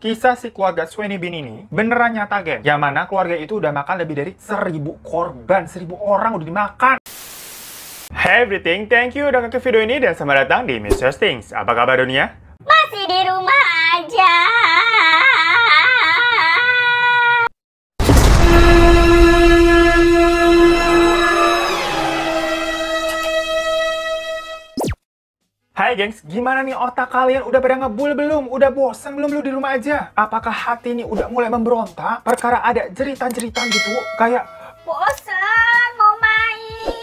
Kisah si keluarga Sweeney Bean ini beneran nyata, geng. Yang mana keluarga itu udah makan lebih dari 1000 korban, 1000 orang udah dimakan. Hey everything, thank you udah ngeklik video ini dan selamat datang di Mr. Stings. Apa kabar dunia? Masih di rumah aja. Hai gengs, gimana nih otak kalian? Udah pada ngebul belum? Udah bosen belum lu di rumah aja? Apakah hati ini udah mulai memberontak? Perkara ada jeritan-jeritan gitu, kayak Bosan mau main.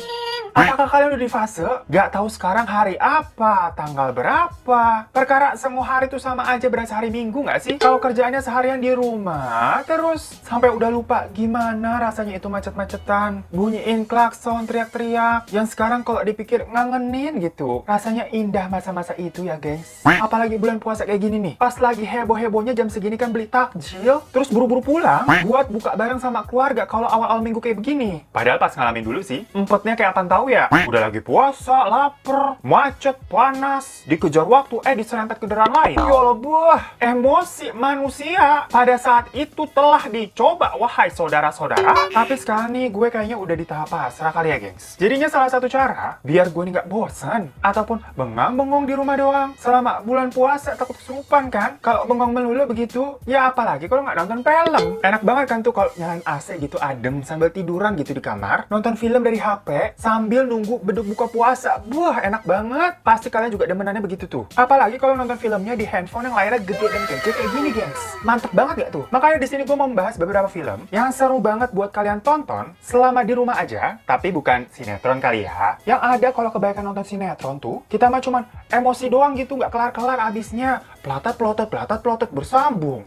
apakah kalian udah di fase gak tahu sekarang hari apa, tanggal berapa? Perkara semua hari tuh sama aja berasa hari Minggu gak sih? Kalau kerjaannya seharian di rumah, terus sampai udah lupa gimana rasanya itu macet-macetan, bunyiin klakson, teriak-teriak. Yang sekarang kalau dipikir ngangenin gitu. Rasanya indah masa-masa itu ya gengs. Apalagi bulan puasa kayak gini nih. Pas lagi heboh-hebohnya jam segini kan beli takjil, terus buru-buru pulang buat buka bareng sama keluarga kalau awal-awal minggu kayak begini. Padahal pas ngalamin dulu sih, empetnya kayak apaan tahu ya? Udah lagi puasa, lapar, macet, panas, dikejar waktu, diserempet kendaraan lain. Ya Allah, buah, emosi manusia pada saat itu telah dicoba, wahai saudara-saudara. Tapi sekarang nih, gue kayaknya udah di tahap pasrah kali ya, gengs. Jadinya salah satu cara, biar gue nih gak bosan, ataupun bengong-bengong di rumah doang, selama bulan puasa takut kesurupan kan? Kalau bengong melulu begitu, ya apalagi kalau nggak nonton film. Enak banget kan tuh kalau nyalain AC gitu adem, sambil tiduran gitu di kamar, nonton film dari HP, sambil nunggu beduk buka puasa. Buah, enak banget. Pasti kalian juga demenannya begitu tuh. Apalagi kalau nonton filmnya di handphone yang layarnya gede dan kecil kayak gini, gengs. Mantep banget gak tuh? Makanya di sini gue mau membahas beberapa film yang seru banget buat kalian tonton selama di rumah aja, tapi bukan sinetron kali ya. Yang ada kalau kebanyakan nonton sinetron tuh, kita mah cuman emosi doang gitu, nggak kelar-kelar abisnya. Pelotot bersambung.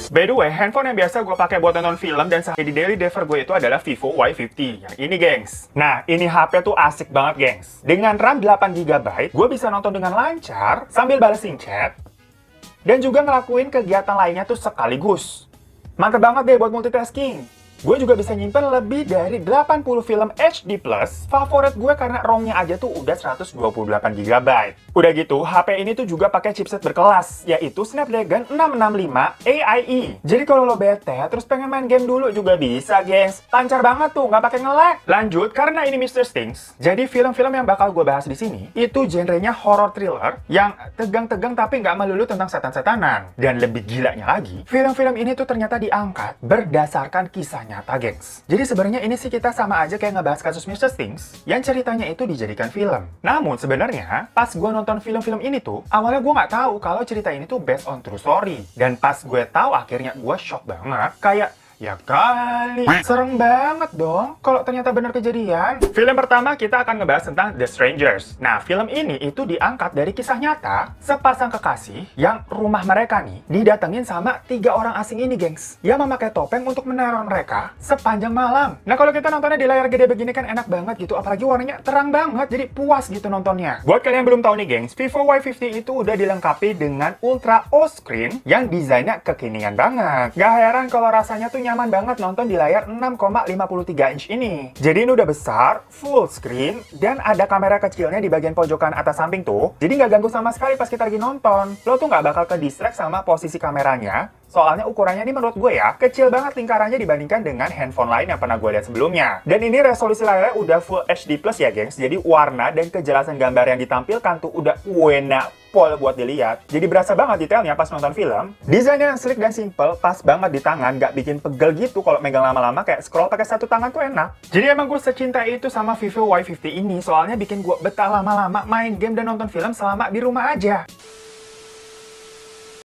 By the way, handphone yang biasa gue pakai buat nonton film dan sehari di daily driver gue itu adalah Vivo Y50. Yang ini, gengs. Nah, ini HP tuh asik banget, gengs. Dengan RAM 8GB, gue bisa nonton dengan lancar sambil balesin chat dan juga ngelakuin kegiatan lainnya tuh sekaligus. Mantap banget deh buat multitasking. Gue juga bisa nyimpen lebih dari 80 film HD+, favorit gue karena ROM-nya aja tuh udah 128GB. Udah gitu, HP ini tuh juga pakai chipset berkelas, yaitu Snapdragon 665 AIE. Jadi kalau lo bete, terus pengen main game dulu juga bisa, gengs. Lancar banget tuh, nggak pakai nge-lag. Lanjut, karena ini Mr. Stings, jadi film-film yang bakal gue bahas di sini, itu genrenya horror thriller, yang tegang-tegang tapi nggak melulu tentang setan-setanan. Dan lebih gilanya lagi, film-film ini tuh ternyata diangkat berdasarkan kisah nyata, gengs. Jadi sebenarnya ini sih kita sama aja kayak ngebahas kasus Mr. Stings yang ceritanya itu dijadikan film. Namun sebenarnya pas gue nonton film-film ini tuh, awalnya gue nggak tahu kalau cerita ini tuh based on true story. Dan pas gue tahu akhirnya gue shock banget. Kayak ya kali, serem banget dong kalau ternyata benar kejadian. Film pertama kita akan ngebahas tentang The Strangers. Nah, film ini itu diangkat dari kisah nyata sepasang kekasih yang rumah mereka nih didatengin sama 3 orang asing ini, gengs, yang memakai topeng untuk meneror mereka sepanjang malam. Nah, kalau kita nontonnya di layar gede begini kan enak banget gitu, apalagi warnanya terang banget, jadi puas gitu nontonnya. Buat kalian yang belum tahu nih, gengs, Vivo Y50 itu udah dilengkapi dengan Ultra O screen yang desainnya kekinian banget. Gak heran kalau rasanya tuh nyaman banget nonton di layar 6,53 inch ini. Jadi ini udah besar, full screen, dan ada kamera kecilnya di bagian pojokan atas samping tuh. Jadi nggak ganggu sama sekali pas kita lagi nonton. Lo tuh nggak bakal ke-distract sama posisi kameranya. Soalnya ukurannya ini menurut gue ya, kecil banget lingkarannya dibandingkan dengan handphone lain yang pernah gue lihat sebelumnya. Dan ini resolusi layarnya udah Full HD Plus ya, gengs. Jadi warna dan kejelasan gambar yang ditampilkan tuh udah enak pol buat dilihat. Jadi berasa banget detailnya pas nonton film. Desainnya yang sleek dan simple, pas banget di tangan, nggak bikin pegel gitu kalau megang lama-lama, kayak scroll pakai satu tangan tuh enak. Jadi emang gue secinta itu sama Vivo Y50 ini, soalnya bikin gue betah lama-lama main game dan nonton film selama di rumah aja.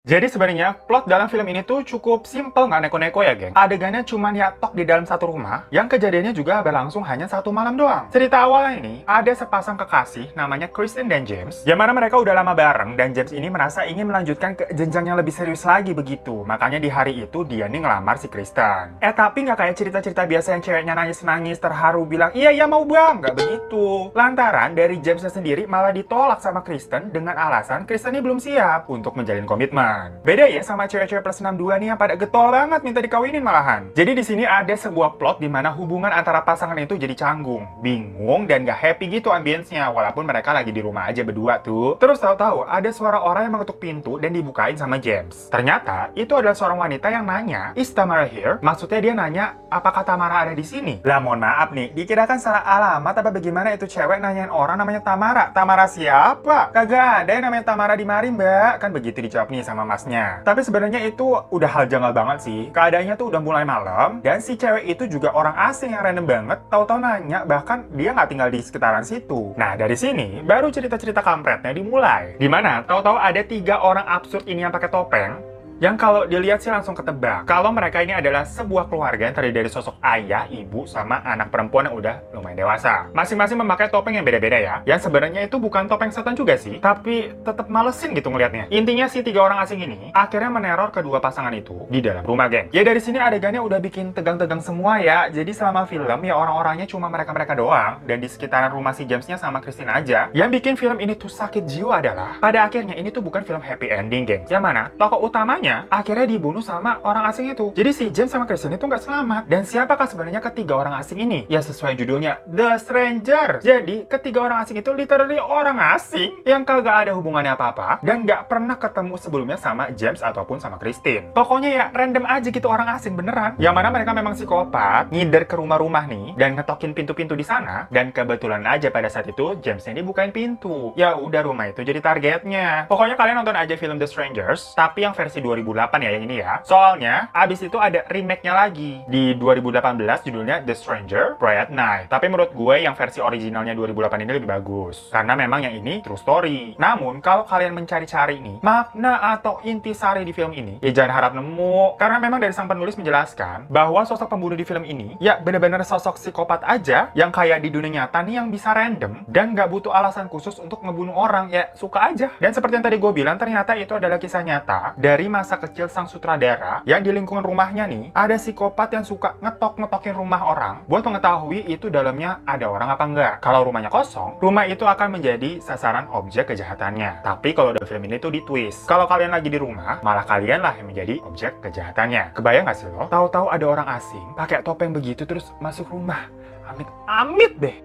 Jadi sebenarnya plot dalam film ini tuh cukup simple, nggak neko-neko ya, geng. Adegannya cuman ya tok di dalam satu rumah, yang kejadiannya juga berlangsung hanya satu malam doang. Cerita awalnya ini, ada sepasang kekasih namanya Kristen dan James, yang mana mereka udah lama bareng, dan James ini merasa ingin melanjutkan ke jenjang yang lebih serius lagi begitu. Makanya di hari itu dia nih ngelamar si Kristen. Tapi nggak kayak cerita-cerita biasa yang ceweknya nangis-nangis, terharu, bilang, iya mau bang, nggak begitu. Lantaran dari Jamesnya sendiri malah ditolak sama Kristen dengan alasan Kristen ini belum siap untuk menjalin komitmen. kawin-kawinan. Beda ya sama cewek-cewek plus 62 nih yang pada getol banget minta dikawinin malahan. Jadi di sini ada sebuah plot di mana hubungan antara pasangan itu jadi canggung, bingung, dan gak happy gitu ambience-nya walaupun mereka lagi di rumah aja berdua tuh. Terus tahu-tahu ada suara orang yang mengetuk pintu dan dibukain sama James. Ternyata itu adalah seorang wanita yang nanya, "Is Tamara here?" Maksudnya dia nanya, apakah Tamara ada di sini? Lah mohon maaf nih, dikirakan salah alamat apa bagaimana itu cewek nanyain orang namanya Tamara. Tamara siapa? Kagak ada yang namanya Tamara di mari mbak. Kan begitu dijawab nih sama masnya. Tapi sebenarnya itu udah hal janggal banget sih. Keadaannya tuh udah mulai malam dan si cewek itu juga orang asing yang random banget. Tahu-tahu nanya, bahkan dia nggak tinggal di sekitaran situ. Nah dari sini baru cerita-cerita kampretnya dimulai. Dimana tahu-tahu ada 3 orang absurd ini yang pakai topeng, yang kalau dilihat sih langsung ketebak kalau mereka ini adalah sebuah keluarga yang terdiri dari sosok ayah, ibu, sama anak perempuan yang udah lumayan dewasa. Masing-masing memakai topeng yang beda-beda ya. Yang sebenarnya itu bukan topeng setan juga sih, tapi tetap malesin gitu ngelihatnya. Intinya si 3 orang asing ini akhirnya meneror kedua pasangan itu di dalam rumah, geng. Ya dari sini adegannya udah bikin tegang-tegang semua ya. Jadi selama film ya orang-orangnya cuma mereka-mereka doang, dan di sekitaran rumah si Jamesnya sama Christine aja. Yang bikin film ini tuh sakit jiwa adalah pada akhirnya ini tuh bukan film happy ending, geng. Yang mana tokoh utamanya akhirnya dibunuh sama orang asing itu. Jadi si James sama Christine itu nggak selamat. Dan siapakah sebenarnya ketiga orang asing ini? Ya sesuai judulnya, The Stranger. Jadi ketiga orang asing itu literally orang asing yang kagak ada hubungannya apa-apa dan nggak pernah ketemu sebelumnya sama James ataupun sama Christine. Pokoknya ya random aja gitu orang asing beneran. Yang mana mereka memang psikopat, ngider ke rumah-rumah nih dan ngetokin pintu-pintu di sana. Dan kebetulan aja pada saat itu Jamesnya dibukain pintu. Ya udah rumah itu jadi targetnya. Pokoknya kalian nonton aja film The Strangers, tapi yang versi 2008 ya yang ini ya. Soalnya abis itu ada remake-nya lagi di 2018 judulnya The Stranger Bright Night. Tapi menurut gue yang versi originalnya 2008 ini lebih bagus karena memang yang ini true story. Namun kalau kalian mencari-cari nih makna atau intisari di film ini, ya jangan harap nemu karena memang dari sang penulis menjelaskan bahwa sosok pembunuh di film ini ya bener-bener sosok psikopat aja yang kayak di dunia nyata nih yang bisa random dan nggak butuh alasan khusus untuk ngebunuh orang, ya suka aja. Dan seperti yang tadi gue bilang, ternyata itu adalah kisah nyata dari masa kecil sang sutradara yang di lingkungan rumahnya nih ada psikopat yang suka ngetok-ngetokin rumah orang buat mengetahui itu dalamnya ada orang apa enggak. Kalau rumahnya kosong, rumah itu akan menjadi sasaran objek kejahatannya. Tapi kalau dalam film ini tuh di twist. Kalau kalian lagi di rumah, malah kalian lah yang menjadi objek kejahatannya. Kebayang gak sih lo? Tahu-tahu ada orang asing pakai topeng begitu terus masuk rumah. Amit-amit deh.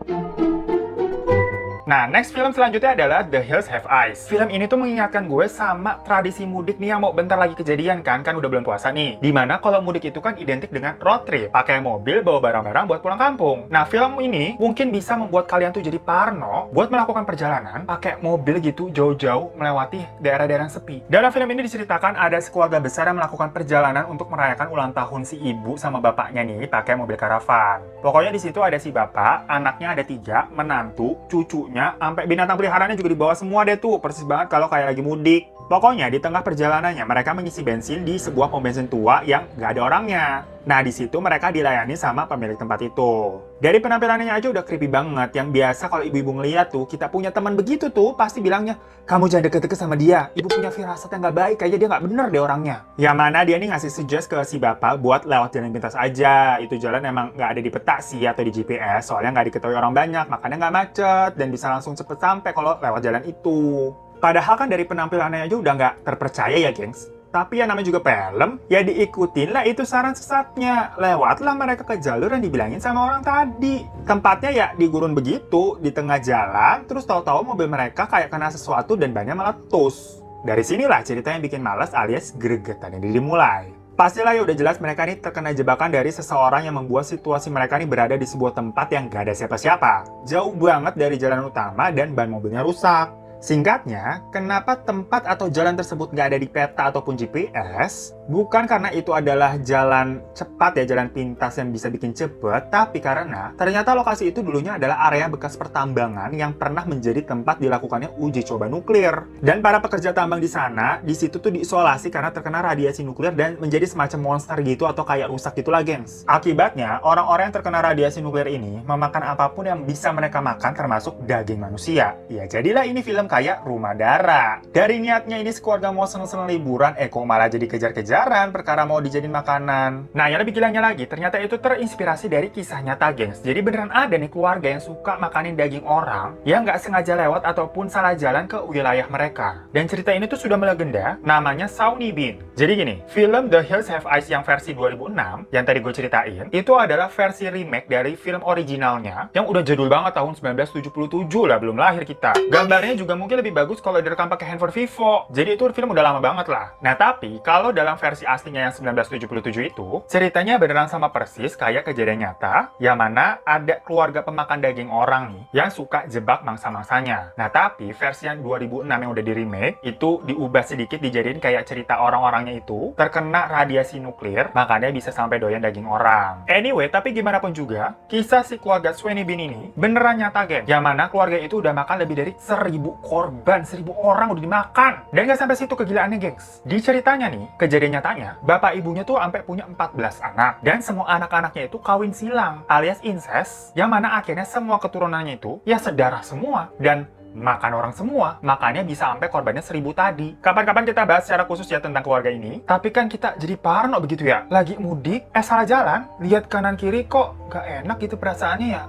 Nah, next film selanjutnya adalah The Hills Have Eyes. Film ini tuh mengingatkan gue sama tradisi mudik nih yang mau bentar lagi kejadian kan udah bulan puasa nih. Dimana kalau mudik itu kan identik dengan road trip, pakai mobil bawa barang-barang buat pulang kampung. Nah, film ini mungkin bisa membuat kalian tuh jadi parno buat melakukan perjalanan pakai mobil gitu jauh-jauh melewati daerah-daerah yang sepi. Dalam film ini diceritakan ada sekeluarga besar yang melakukan perjalanan untuk merayakan ulang tahun si ibu sama bapaknya nih pakai mobil karavan. Pokoknya di situ ada si bapak, anaknya ada 3, menantu, cucunya, sampai binatang peliharaannya juga dibawa semua deh tuh, persis banget kalau kayak lagi mudik. Pokoknya di tengah perjalanannya mereka mengisi bensin di sebuah pom bensin tua yang nggak ada orangnya. Nah di situ mereka dilayani sama pemilik tempat itu. Dari penampilannya aja udah creepy banget. Yang biasa kalau ibu-ibu ngeliat tuh, kita punya teman begitu tuh pasti bilangnya, kamu jangan deket-deket sama dia. Ibu punya firasat yang nggak baik, kayaknya dia nggak bener deh orangnya. Yang mana dia nih ngasih suggest ke si bapak buat lewat jalan pintas aja. Itu jalan emang nggak ada di peta sih atau di GPS, soalnya nggak diketahui orang banyak, makanya nggak macet dan bisa langsung cepet sampai kalau lewat jalan itu. Padahal kan dari penampilannya aja udah nggak terpercaya ya, gengs. Tapi yang namanya juga film, ya diikutin lah itu saran sesatnya. Lewatlah mereka ke jalur yang dibilangin sama orang tadi. Tempatnya ya di gurun begitu, di tengah jalan, terus tahu-tahu mobil mereka kayak kena sesuatu dan bannya meletus. Dari sinilah cerita yang bikin malas alias gregetan yang dimulai. Pastilah ya udah jelas mereka nih terkena jebakan dari seseorang yang membuat situasi mereka nih berada di sebuah tempat yang gak ada siapa-siapa. Jauh banget dari jalan utama dan ban mobilnya rusak. Singkatnya, kenapa tempat atau jalan tersebut nggak ada di peta ataupun GPS? Bukan karena itu adalah jalan cepat ya, jalan pintas yang bisa bikin cepet, tapi karena ternyata lokasi itu dulunya adalah area bekas pertambangan yang pernah menjadi tempat dilakukannya uji coba nuklir. Dan para pekerja tambang di sana, di situ tuh diisolasi karena terkena radiasi nuklir dan menjadi semacam monster gitu atau kayak rusak gitulah, gengs. Akibatnya, orang-orang yang terkena radiasi nuklir ini memakan apapun yang bisa mereka makan termasuk daging manusia. Ya jadilah ini film kayak Rumah Dara. Dari niatnya ini keluarga mau seneng-seneng liburan, kok malah jadi kejar-kejaran perkara mau dijadiin makanan. Nah, yang lebih gilanya lagi, ternyata itu terinspirasi dari kisah nyata, gengs. Jadi beneran ada nih keluarga yang suka makanin daging orang yang nggak sengaja lewat ataupun salah jalan ke wilayah mereka. Dan cerita ini tuh sudah melegenda, namanya Sawney Bean. Jadi gini, film The Hills Have Eyes yang versi 2006, yang tadi gue ceritain, itu adalah versi remake dari film originalnya, yang udah jadul banget tahun 1977 lah, belum lahir kita. Gambarnya juga mungkin lebih bagus kalau direkam pakai handphone Vivo. Jadi itu film udah lama banget lah. Nah, tapi kalau dalam versi aslinya yang 1977 itu, ceritanya beneran sama persis kayak kejadian nyata, yang mana ada keluarga pemakan daging orang nih, yang suka jebak mangsa-mangsanya. Nah, tapi versi yang 2006 yang udah di remake, itu diubah sedikit dijadiin kayak cerita orang-orangnya itu terkena radiasi nuklir, makanya bisa sampai doyan daging orang. Anyway, tapi gimana pun juga, kisah si keluarga Sawney Bean ini beneran nyata, geng. Yang mana keluarga itu udah makan lebih dari 1000 korban, 1000 orang udah dimakan. Dan gak sampai situ kegilaannya, gengs. Di ceritanya nih, kejadian nyatanya, bapak ibunya tuh sampai punya 14 anak. Dan semua anak-anaknya itu kawin silang, alias incest, yang mana akhirnya semua keturunannya itu ya sedarah semua. Dan makan orang semua, makanya bisa sampai korbannya 1000 tadi. Kapan-kapan kita bahas secara khusus ya tentang keluarga ini. Tapi kan kita jadi parno begitu ya. Lagi mudik, salah jalan, lihat kanan kiri kok gak enak gitu perasaannya ya.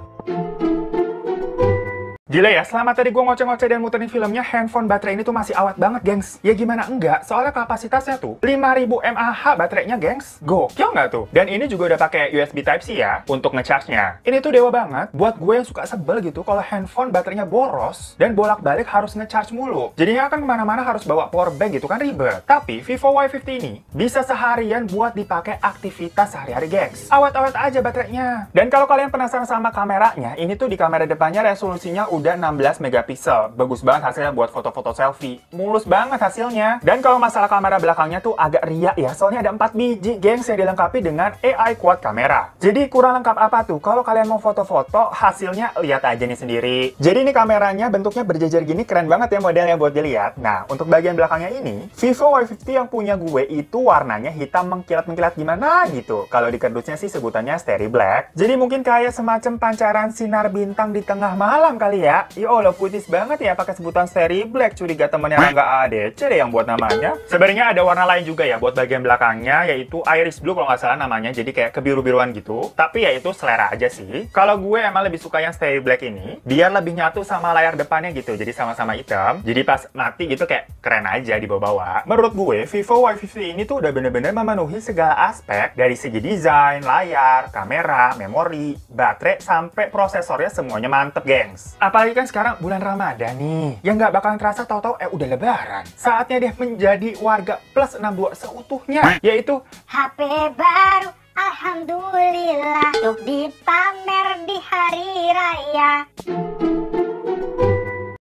Gila ya, selama tadi gue ngoceh-ngoceh dan muterin filmnya, handphone baterai ini tuh masih awet banget, gengs. Ya gimana enggak, soalnya kapasitasnya tuh 5000 mAh baterainya, gengs. Gokil nggak tuh? Dan ini juga udah pakai USB Type-C ya, untuk ngecharge-nya. Ini tuh dewa banget, buat gue yang suka sebel gitu kalau handphone baterainya boros, dan bolak-balik harus ngecharge mulu. Jadinya kan kemana-mana harus bawa power bank gitu kan ribet. Tapi Vivo Y50 ini bisa seharian buat dipakai aktivitas sehari-hari, gengs. Awet-awet aja baterainya. Dan kalau kalian penasaran sama kameranya, ini tuh di kamera depannya resolusinya udah 16 megapiksel. Bagus banget hasilnya buat foto-foto selfie. Mulus banget hasilnya. Dan kalau masalah kamera belakangnya tuh agak riak ya, soalnya ada 4 biji, gengs, yang dilengkapi dengan AI quad kamera. Jadi kurang lengkap apa tuh? Kalau kalian mau foto-foto, hasilnya lihat aja nih sendiri. Jadi ini kameranya bentuknya berjejer gini, keren banget ya modelnya buat dilihat. Nah, untuk bagian belakangnya ini, Vivo Y50 yang punya gue itu warnanya hitam mengkilat-mengkilat gimana gitu. Kalau di kardusnya sih sebutannya Starry Black. Jadi mungkin kayak semacam pancaran sinar bintang di tengah malam kali ya. Ya Allah, putis banget ya pakai sebutan Starry Black. Curiga temennya Rangga ADC deh yang buat namanya. Sebenarnya ada warna lain juga ya buat bagian belakangnya, yaitu Iris Blue kalau nggak salah namanya. Jadi kayak kebiru-biruan gitu. Tapi ya itu selera aja sih. Kalau gue emang lebih suka yang Starry Black ini, biar lebih nyatu sama layar depannya gitu. Jadi sama-sama hitam. Jadi pas mati gitu kayak keren aja dibawa-bawa. Menurut gue, Vivo Y50 ini tuh udah bener-bener memenuhi segala aspek. Dari segi desain, layar, kamera, memori, baterai, sampai prosesornya semuanya mantep, gengs. Apalagi kan sekarang bulan Ramadan nih, yang nggak bakalan terasa tahu-tahu udah lebaran. Saatnya deh menjadi warga plus 62 seutuhnya, yaitu HP baru, alhamdulillah, untuk dipamer di hari raya.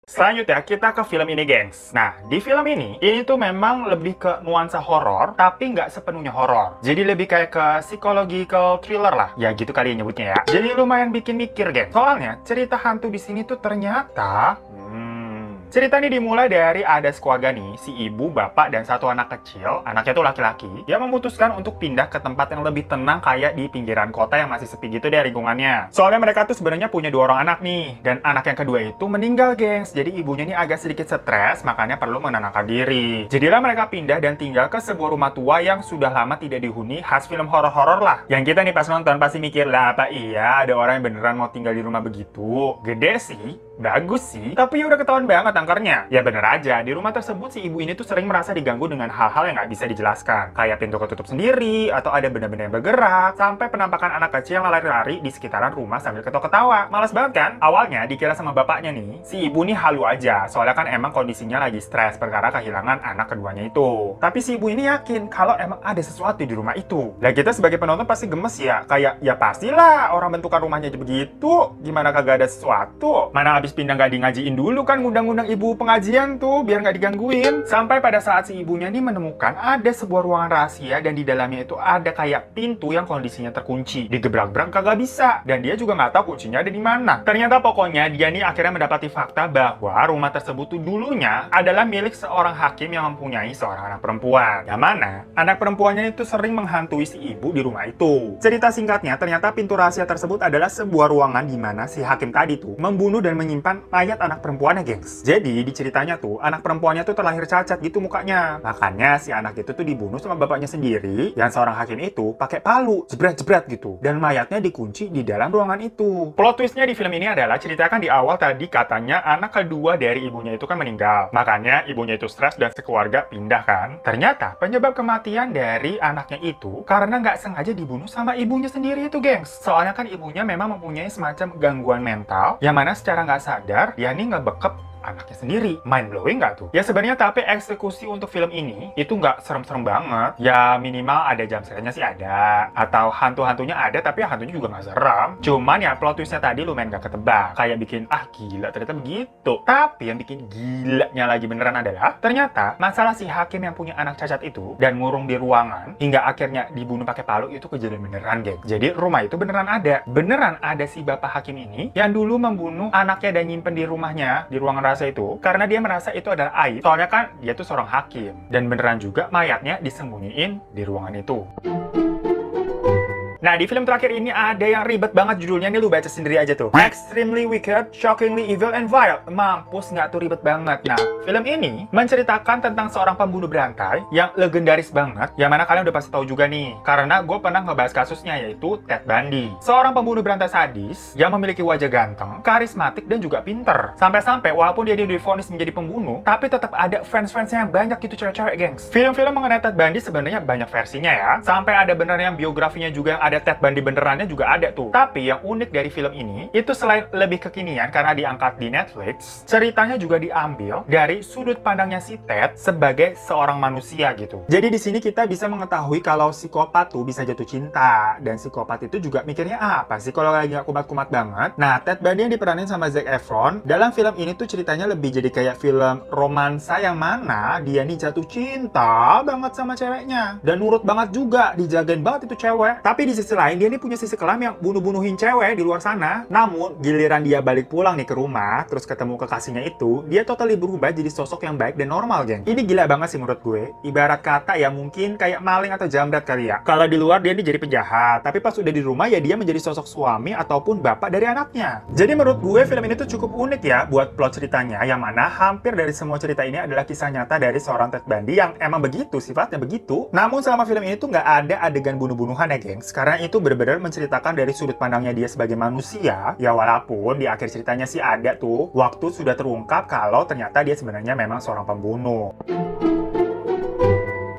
Selanjutnya kita ke film ini, gengs. Nah, di film ini tuh memang lebih ke nuansa horor, tapi nggak sepenuhnya horor. Jadi lebih kayak ke psychological thriller lah. Ya gitu kali ya nyebutnya ya. Jadi lumayan bikin mikir, gengs. Soalnya cerita hantu di sini tuh ternyata cerita ini dimulai dari ada keluarga nih, si ibu, bapak, dan satu anak kecil. Anaknya tuh laki-laki, yang memutuskan untuk pindah ke tempat yang lebih tenang kayak di pinggiran kota yang masih sepi gitu deh lingkungannya. Soalnya mereka tuh sebenarnya punya 2 orang anak nih, dan anak yang kedua itu meninggal, gengs. Jadi ibunya ini agak sedikit stres, makanya perlu menenangkan diri. Jadilah mereka pindah dan tinggal ke sebuah rumah tua yang sudah lama tidak dihuni, khas film horor-horor lah. Yang kita nih pas nonton pasti mikir, lah apa iya ada orang yang beneran mau tinggal di rumah begitu? Gede sih, bagus sih, tapi ya udah ketahuan banget angkernya. Ya bener aja, di rumah tersebut si ibu ini tuh sering merasa diganggu dengan hal-hal yang nggak bisa dijelaskan. Kayak pintu ketutup sendiri, atau ada benda-benda yang bergerak, sampai penampakan anak kecil yang lari-lari di sekitaran rumah sambil ketawa-ketawa. Males banget kan? Awalnya dikira sama bapaknya nih, si ibu nih halu aja, soalnya kan emang kondisinya lagi stres perkara kehilangan anak keduanya itu. Tapi si ibu ini yakin kalau emang ada sesuatu di rumah itu. Nah kita sebagai penonton pasti gemes ya, kayak ya pastilah orang bentukan rumahnya aja begitu, gimana kagak ada sesuatu? Mana habis pindah nggak di ngajiin dulu kan, ngundang-ngundang ibu pengajian tuh biar nggak digangguin. Sampai pada saat si ibunya nih menemukan ada sebuah ruangan rahasia dan di dalamnya itu ada kayak pintu yang kondisinya terkunci. Digebrak-gebrak kagak bisa dan dia juga nggak tahu kuncinya ada di mana. Ternyata pokoknya dia nih akhirnya mendapati fakta bahwa rumah tersebut tuh dulunya adalah milik seorang hakim yang mempunyai seorang anak perempuan. Yang mana anak perempuannya itu sering menghantui si ibu di rumah itu. Cerita singkatnya, ternyata pintu rahasia tersebut adalah sebuah ruangan di mana si hakim tadi tuh membunuh dan menyimpan menyimpan mayat anak perempuannya, gengs. Jadi di ceritanya tuh anak perempuannya tuh terlahir cacat gitu mukanya. Makanya si anak itu tuh dibunuh sama bapaknya sendiri, yang seorang hakim itu pakai palu jebret-jebret gitu, dan mayatnya dikunci di dalam ruangan itu. Plot twistnya di film ini adalah ceritakan di awal tadi katanya anak kedua dari ibunya itu kan meninggal, makanya ibunya itu stres dan sekeluarga pindah kan. Ternyata penyebab kematian dari anaknya itu karena nggak sengaja dibunuh sama ibunya sendiri itu, gengs. Soalnya kan ibunya memang mempunyai semacam gangguan mental, yang mana secara nggak sadar dia nih ngebekep anaknya sendiri. Mind blowing nggak tuh? Ya sebenarnya tapi eksekusi untuk film ini itu nggak serem-serem banget. Ya minimal ada jumpscare-nya sih ada, atau hantu-hantunya ada tapi hantunya juga nggak serem. Cuman ya plot twist-nya tadi lumayan nggak ketebak. Kayak bikin gila ternyata begitu. Tapi yang bikin gilanya lagi beneran adalah ternyata masalah si hakim yang punya anak cacat itu dan ngurung di ruangan hingga akhirnya dibunuh pakai palu itu kejadian beneran, geng. Jadi rumah itu beneran ada. Beneran ada si bapak hakim ini yang dulu membunuh anaknya dan nyimpen di rumahnya, di ruangan rahasia itu, karena dia merasa itu adalah aib. Soalnya kan dia tuh seorang hakim. Dan beneran juga mayatnya disembunyiin di ruangan itu. Nah, di film terakhir ini ada yang ribet banget judulnya, nih lu baca sendiri aja tuh. Extremely Wicked, Shockingly Evil and Vile. Mampus nggak tuh ribet banget. Nah, film ini menceritakan tentang seorang pembunuh berantai yang legendaris banget, yang mana kalian udah pasti tahu juga nih, karena gue pernah ngebahas kasusnya, yaitu Ted Bundy. Seorang pembunuh berantai sadis yang memiliki wajah ganteng, karismatik, dan juga pinter. Sampai-sampai walaupun dia divonis menjadi pembunuh, tapi tetap ada fans-fansnya yang banyak gitu, cewek-cewek, gengs. Film-film mengenai Ted Bundy sebenarnya banyak versinya ya. Sampai ada benernya yang biografinya juga yang ada Ted Bundy benerannya juga ada tuh. Tapi yang unik dari film ini, itu selain lebih kekinian karena diangkat di Netflix, ceritanya juga diambil dari sudut pandangnya si Ted sebagai seorang manusia gitu. Jadi di sini kita bisa mengetahui kalau psikopat tuh bisa jatuh cinta, dan psikopat itu juga mikirnya apa sih kalau lagi gak kumat-kumat banget. Nah, Ted Bundy yang diperanin sama Zac Efron dalam film ini tuh ceritanya lebih jadi kayak film romansa yang mana dia nih jatuh cinta banget sama ceweknya, dan nurut banget juga, dijagain banget itu cewek. Tapi di sisi lain dia nih punya sisi kelam yang bunuh-bunuhin cewek di luar sana. Namun giliran dia balik pulang nih ke rumah terus ketemu kekasihnya itu, dia totally berubah jadi sosok yang baik dan normal, geng. Ini gila banget sih menurut gue. Ibarat kata ya mungkin kayak maling atau jamret kali ya. Kalau di luar dia nih jadi penjahat, tapi pas udah di rumah ya dia menjadi sosok suami ataupun bapak dari anaknya. Jadi menurut gue film ini tuh cukup unik ya buat plot ceritanya, yang mana hampir dari semua cerita ini adalah kisah nyata dari seorang Ted Bundy yang emang begitu, sifatnya begitu. Namun selama film ini tuh nggak ada adegan bunuh-bunuhan ya, gengs. Karena itu benar-benar menceritakan dari sudut pandangnya dia sebagai manusia. Ya walaupun di akhir ceritanya sih ada tuh waktu sudah terungkap kalau ternyata dia sebenarnya memang seorang pembunuh.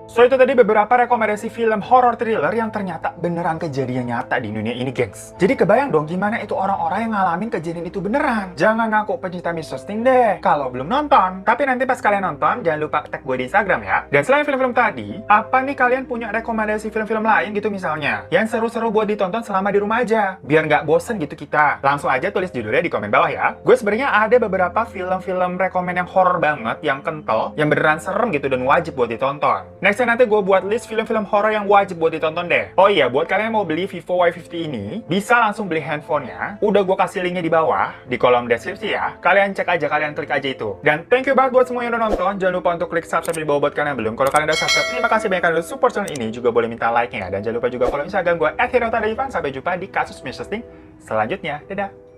So itu tadi beberapa rekomendasi film horror thriller yang ternyata beneran kejadian nyata di dunia ini, gengs. Jadi kebayang dong gimana itu orang-orang yang ngalamin kejadian itu beneran. Jangan ngaku pencinta Missusting deh kalau belum nonton. Tapi nanti pas kalian nonton, jangan lupa tag gue di Instagram ya. Dan selain film-film tadi, apa nih kalian punya rekomendasi film-film lain gitu misalnya, yang seru-seru buat ditonton selama di rumah aja, biar nggak bosen gitu kita. Langsung aja tulis judulnya di komen bawah ya. Gue sebenarnya ada beberapa film-film rekomen yang horror banget, yang kental, yang beneran serem gitu dan wajib buat ditonton. Next nanti gue buat list film-film horor yang wajib buat ditonton deh. Oh iya, buat kalian yang mau beli Vivo Y50 ini, bisa langsung beli handphonenya. Udah gue kasih linknya di bawah, di kolom deskripsi ya. Kalian cek aja, kalian klik aja itu. Dan thank you banget buat semua yang udah nonton. Jangan lupa untuk klik subscribe di bawah buat kalian yang belum. Kalau kalian udah subscribe, terima kasih banyak kalian udah support channel ini. Juga boleh minta like-nya. Dan jangan lupa juga follow Instagram gue @hirotadaivan. Sampai jumpa di kasus Missusting selanjutnya. Dadah!